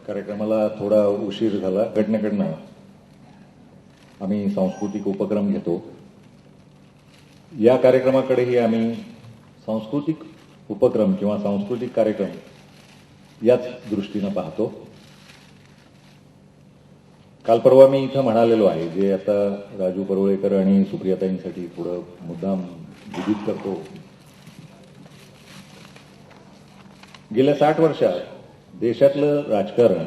कार्यक्रमाला थोडा उशीर झाला. घटनेकडनं आम्ही सांस्कृतिक उपक्रम घेतो. या कार्यक्रमाकडेही आम्ही सांस्कृतिक उपक्रम किंवा सांस्कृतिक कार्यक्रम याच दृष्टीनं पाहतो. काल परवा मी इथं म्हणालेलो आहे, जे आता राजू परुळेकर आणि सुप्रियाताईंसाठी थोडं मुद्दाम विदित करतो. गेल्या 60 वर्षात देशातलं राजकारण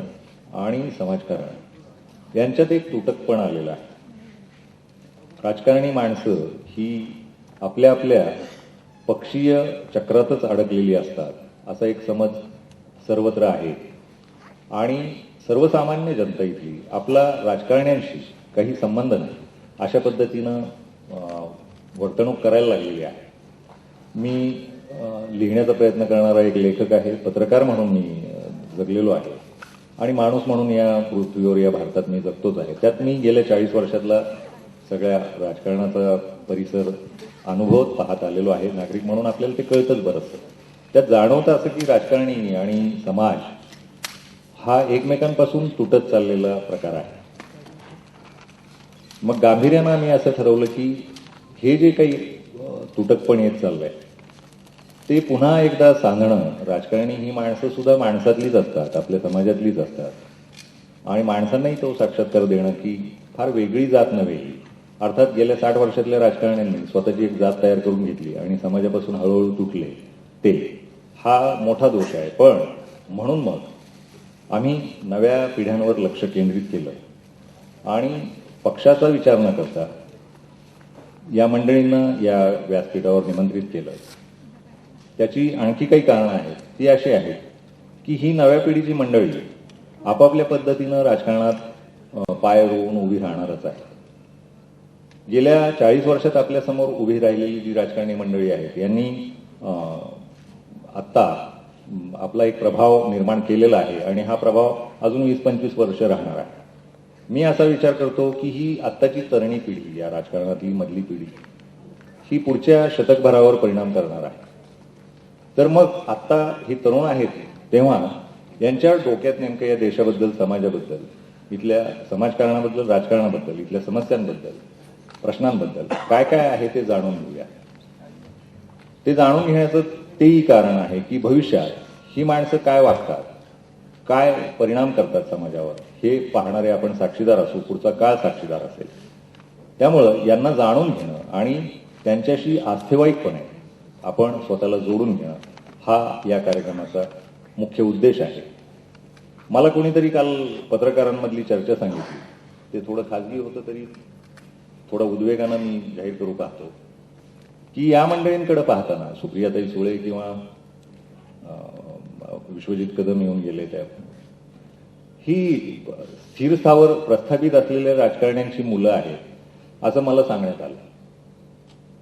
आणि समाजकारण यांच्यात एक तुटकपणा आलेला आहे. राजकारणी माणसं ही आपल्या आपल्या पक्षीय चक्रातच अडकलेली असतात, असा एक समज सर्वत्र आहे. आणि सर्वसामान्य जनता इथली आपला राजकारण्यांशी काही संबंध नाही अशा पद्धतीनं वर्तणूक करायला लागलेली आहे. मी लिहिण्याचा प्रयत्न करणारा एक लेखक आहे, पत्रकार म्हणून मी जगलेलो आहे आणि माणूस म्हणून या पृथ्वीवर या भारतात मी जगतोच आहे. त्यात मी गेल्या 40 वर्षातला सगळ्या राजकारणाचा परिसर अनुभव पाहत आलेलो आहे. नागरिक म्हणून आपल्याला ते कळतच बरंचसं. त्यात जाणवतं असं की राजकारणी आणि समाज हा एकमेकांपासून तुटत चाललेला प्रकार आहे. मग गांभीर्यानं आम्ही असं ठरवलं की हे जे काही तुटकपण येत चाललंय ते पुन्हा एकदा सांगणं. राजकारणी ही माणसं सुद्धा माणसातलीच असतात, आपल्या समाजातलीच असतात आणि माणसांनाही तो साक्षात्कार देणं की फार वेगळी जात नव्हे. अर्थात गेल्या 60 वर्षातल्या राजकारण्यांनी स्वतःची एक जात तयार करून घेतली आणि समाजापासून हळूहळू तुटले, ते हा मोठा दोष आहे. पण म्हणून मग आम्ही नव्या पिढ्यांवर लक्ष केंद्रित केलं आणि पक्षाचा विचार न करता या मंडळींना या व्यासपीठावर निमंत्रित केलं. त्याची आणखी काही कारणं आहेत. ती अशी आहेत की ही नव्या पिढीची मंडळी आपापल्या पद्धतीनं राजकारणात पाय रोवून उभी राहणारच आहे. गेल्या 40 वर्षात आपल्यासमोर उभी राहिलेली जी राजकारणी मंडळी आहेत यांनी आत्ता आपला एक प्रभाव निर्माण केलेला आहे आणि हा प्रभाव अजून 20-25 वर्ष राहणार आहे. मी असा विचार करतो की ही आत्ताची तरुणी पिढी, या राजकारणातली मधली पिढी, ही पुढच्या शतकभरावर परिणाम करणार आहे. तर मग आत्ता ही तरुण आहेत तेव्हा यांच्या डोक्यात नेमकं या देशाबद्दल, समाजाबद्दल, इथल्या समाजकारणाबद्दल, राजकारणाबद्दल, इथल्या समस्यांबद्दल, प्रश्नांबद्दल काय काय आहे ते जाणून घेऊया. ते जाणून घेण्याचं तेही कारण आहे की भविष्यात ही माणसं काय वागतात, काय परिणाम करतात समाजावर, हे पाहणारे आपण साक्षीदार असू, पुढचा काळ साक्षीदार असेल. त्यामुळं यांना जाणून घेणं आणि त्यांच्याशी आस्थेवाईकपणे आपण स्वतःला जोडून घेणं हा या कार्यक्रमाचा मुख्य उद्देश आहे. मला कोणीतरी काल पत्रकारांमधली चर्चा सांगितली. ते थोडं खाजगी होतं तरी थोडं उद्वेगानं मी जाहीर करू पाहतो की या मंडळींकडे पाहताना, सुप्रियाताई सुळे किंवा विश्वजित कदम येऊन गेले, त्या ही स्थिरस्थावर प्रस्थापित असलेल्या राजकारण्यांची मुलं आहेत असं मला सांगण्यात आलं.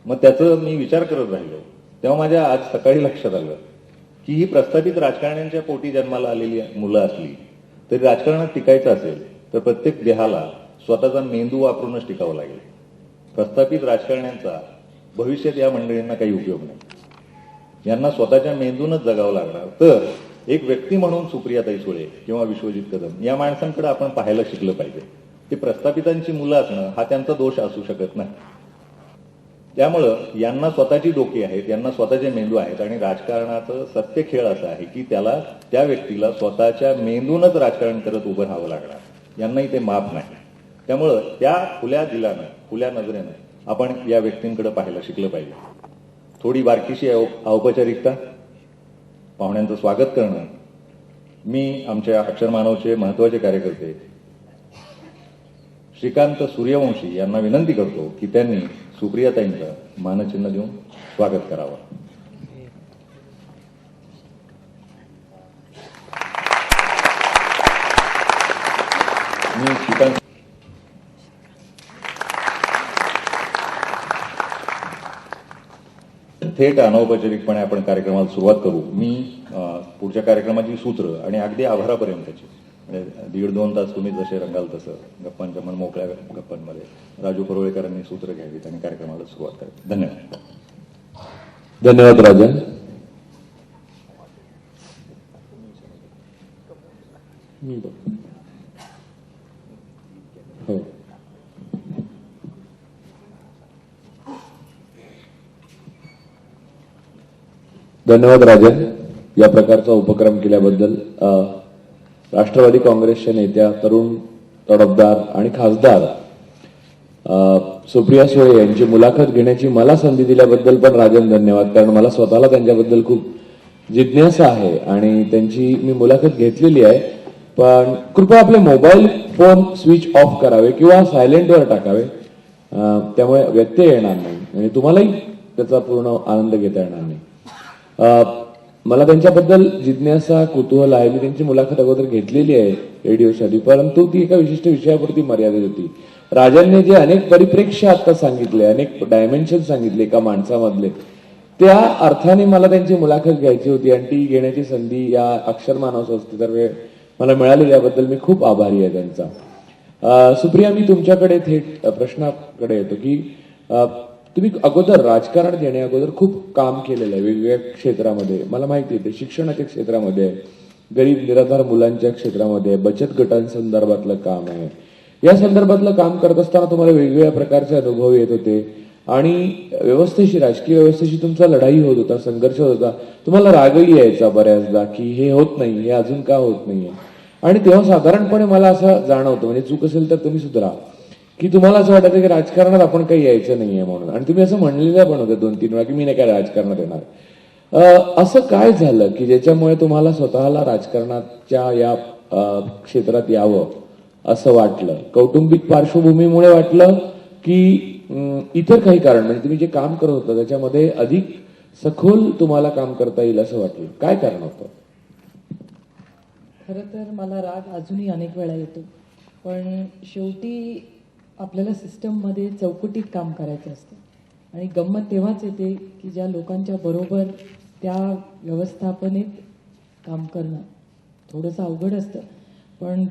मग त्याचं मी विचार करत राहिलो. तेव्हा माझ्या आज सकाळी लक्षात आलं की ही प्रस्थापित राजकारण्यांच्या पोटी जन्माला आलेली मुलं असली तरी राजकारणात टिकायचं असेल तर प्रत्येक देहाला स्वतःचा मेंदू वापरूनच टिकावं लागेल. प्रस्थापित राजकारण्यांचा भविष्यात या मंडळींना काही उपयोग नाही. यांना स्वतःच्या मेंदूनच जगावं लागणार. तर एक व्यक्ती म्हणून सुप्रियाताई सुळे किंवा विश्वजित कदम या माणसांकडे आपण पाहायला शिकलं पाहिजे. ते प्रस्थापितांची मुलं असणं हा त्यांचा दोष असू शकत नाही. त्यामुळं यांना स्वतःची डोकी आहेत, यांना स्वतःचे मेंदू आहेत आणि राजकारणाचं सत्य खेळ असं आहे की त्या व्यक्तीला स्वतःच्या मेंदूनच राजकारण करत उभं राहावं लागणार. यांनाही ते माफ नाही. त्यामुळं त्या खुल्या दिलानं, खुल्या नजरेनं आपण या व्यक्तींकडे पाहायला शिकलं पाहिजे. थोडी बारकीशी औपचारिकता, पाहुण्यांचं स्वागत करणं. मी आमच्या अक्षरमानवचे महत्वाचे कार्यकर्ते श्रीकांत सूर्यवंशी यांना विनंती करतो की त्यांनी सुप्रियाताईंचं मानचिन्ह देऊन स्वागत करावं. मी श्रीकांत थेट अनौपचारिकपणे आपण कार्यक्रमाला सुरुवात करू. मी पुढच्या कार्यक्रमाची सूत्र आणि अगदी आभारापर्यंतची, म्हणजे 1.5-2 तास तुम्ही जसे रंगाल तसं गप्पांच्या मन मोकळ्या गप्पांमध्ये राजू परुळेकरांनी सूत्र घ्यावीत आणि कार्यक्रमाला सुरुवात करावी. धन्यवाद. धन्यवाद राजन. हो. धन्यवाद राजन, या प्रकारचा उपक्रम केल्याबद्दल. राष्ट्रवादी काँग्रेसच्या नेत्या, तरुण तडफदार आणि खासदार सुप्रिया सुळे यांची मुलाखत घेण्याची मला संधी दिल्याबद्दल पण राजन धन्यवाद. कारण मला स्वतःला त्यांच्याबद्दल खूप जिज्ञासा आहे आणि त्यांची मी मुलाखत घेतलेली आहे. पण कृपया आपले मोबाईल फोन स्विच ऑफ करावे किंवा सायलेंटवर टाकावे, त्यामुळे व्यत्यय येणार नाही आणि तुम्हालाही त्याचा पूर्ण आनंद घेता येणार नाही. मला त्यांच्याबद्दल जिज्ञासा, कुतूहल आहे. मी त्यांची मुलाखत अगोदर घेतलेली आहे रेडिओसाठी, परंतु ती एका विशिष्ट विषयापुरती मर्यादित होती. राजांनी जे अनेक परिप्रेक्ष्य आता सांगितले, अनेक डायमेन्शन सांगितले एका माणसामधले, त्या अर्थाने मला त्यांची मुलाखत घ्यायची होती आणि ती घेण्याची संधी या अक्षर मानव संस्थेतर्फे मला मिळाली, याबद्दल मी खूप आभारी आहे त्यांचा. सुप्रिया, मी तुमच्याकडे थेट प्रश्नाकडे येतो की तुम्ही अगोदर राजकारण येण्या अगोदर खूप काम केलेलं आहे वेगवेगळ्या क्षेत्रामध्ये. मला माहिती आहे ते शिक्षणाच्या क्षेत्रामध्ये आहे, गरीब निराधार मुलांच्या क्षेत्रामध्ये आहे, बचत गटांसंदर्भातलं काम आहे. या संदर्भातलं काम करत असताना तुम्हाला वेगवेगळ्या प्रकारचे अनुभव येत होते आणि व्यवस्थेशी, राजकीय व्यवस्थेशी तुमचा लढाई होत होता, संघर्ष होत होता. तुम्हाला रागही यायचा बऱ्याचदा की हे होत नाही, हे अजून का होत नाहीये. आणि तेव्हा साधारणपणे मला असं जाणवतं, म्हणजे चूक असेल तर तुम्ही सुधारा, की तुम्हाला असं वाटायचं की राजकारणात आपण काही यायचं नाहीये म्हणून. आणि तुम्ही असं म्हणलेलं पण होतं 2-3 वेळा की मी नाही काय राजकारणात येणार. असं काय झालं की ज्याच्यामुळे तुम्हाला स्वतःला राजकारणाच्या या क्षेत्रात यावं असं वाटलं? कौटुंबिक पार्श्वभूमीमुळे वाटलं की इतर काही कारण, म्हणजे तुम्ही जे काम करत होता त्याच्यामध्ये अधिक सखोल तुम्हाला काम करता येईल असं वाटलं? काय कारण होतं? खरं तर मला राग अजूनही अनेक वेळा येतो, पण शेवटी आपल्याला सिस्टममध्ये चौकटीत काम करायचं असतं आणि गंमत तेव्हाच येते की ज्या लोकांच्या बरोबर त्या व्यवस्थापनेत काम करणं थोडंसं अवघड असतं. पण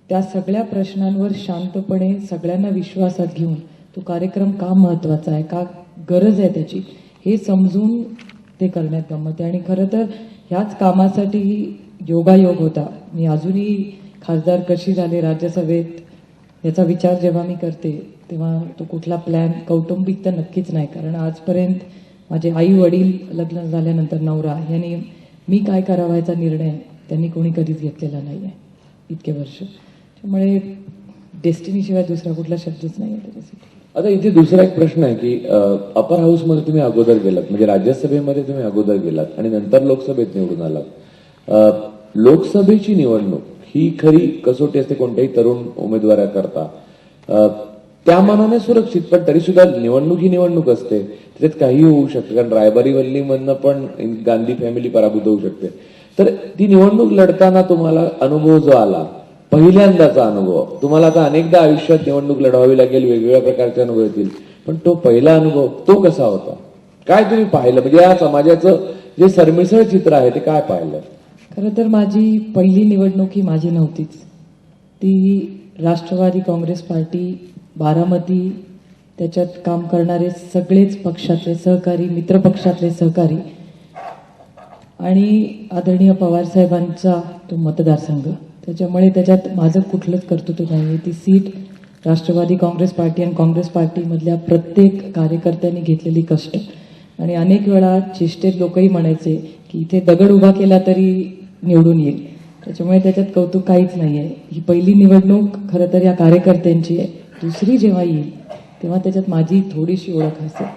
त्या सगळ्या प्रश्नांवर शांतपणे सगळ्यांना विश्वासात घेऊन तो कार्यक्रम का महत्त्वाचा आहे, का गरज आहे त्याची, हे समजून ते करण्यात गंमत आहे. आणि खरं तर ह्याच कामासाठी योगायोग होता. मी अजूनही खासदार कशी झाले राज्यसभेत याचा विचार जेव्हा मी करते तेव्हा तो कुठला प्लॅन कौटुंबिक तर नक्कीच नाही, कारण आजपर्यंत माझे आई वडील, लग्न झाल्यानंतर नवरा, यांनी मी काय करावा याचा निर्णय त्यांनी कोणी कधीच घेतलेला नाही आहे इतके वर्ष. त्यामुळे डेस्टिनीशिवाय दुसरा कुठला शब्दच नाही आहे त्याच्यासाठी. आता इथे दुसरा एक प्रश्न आहे की अपर हाऊसमध्ये तुम्ही अगोदर गेलात, म्हणजे राज्यसभेमध्ये तुम्ही अगोदर गेलात आणि नंतर लोकसभेत निवडून आलात. लोकसभेची निवडणूक ही खरी कसोटी असते कोणत्याही तरुण उमेदवाराकरता. त्या मानाने सुरक्षित, पण तरी सुद्धा निवडणूक ही निवडणूक असते, त्याच्यात काही होऊ शकतं. कारण रायबरेलीमधनं पण गांधी फॅमिली पराभूत होऊ शकते. तर ती निवडणूक लढताना तुम्हाला अनुभव जो आला, पहिल्यांदाचा अनुभव, तुम्हाला आता अनेकदा आयुष्यात निवडणूक लढवावी लागेल, वेगवेगळ्या प्रकारचे अनुभव येतील, पण तो पहिला अनुभव तो कसा होता? काय तुम्ही पाहिलं, म्हणजे या समाजाचं जे सरमिसळ चित्र आहे ते काय पाहिलं? खरं तर माझी पहिली निवडणूक ही माझी नव्हतीच. ती राष्ट्रवादी काँग्रेस पार्टी, बारामती, त्याच्यात काम करणारे सगळेच पक्षातले सहकारी, मित्रपक्षातले सहकारी आणि आदरणीय पवारसाहेबांचा तो मतदारसंघ, त्याच्यामुळे त्याच्यात माझं कुठलंच कर्तृत्व नाही आहे. ती सीट राष्ट्रवादी काँग्रेस पार्टी आणि काँग्रेस पार्टीमधल्या प्रत्येक कार्यकर्त्यांनी घेतलेली कष्ट. आणि अनेक वेळा चेष्टेत लोकही म्हणायचे की इथे दगड उभा केला तरी निवडून येईल, त्याच्यामुळे त्याच्यात कौतुक काहीच नाही आहे. ही पहिली निवडणूक खरं तर या कार्यकर्त्यांची आहे. दुसरी जेव्हा येईल तेव्हा त्याच्यात माझी थोडीशी ओळख असेल.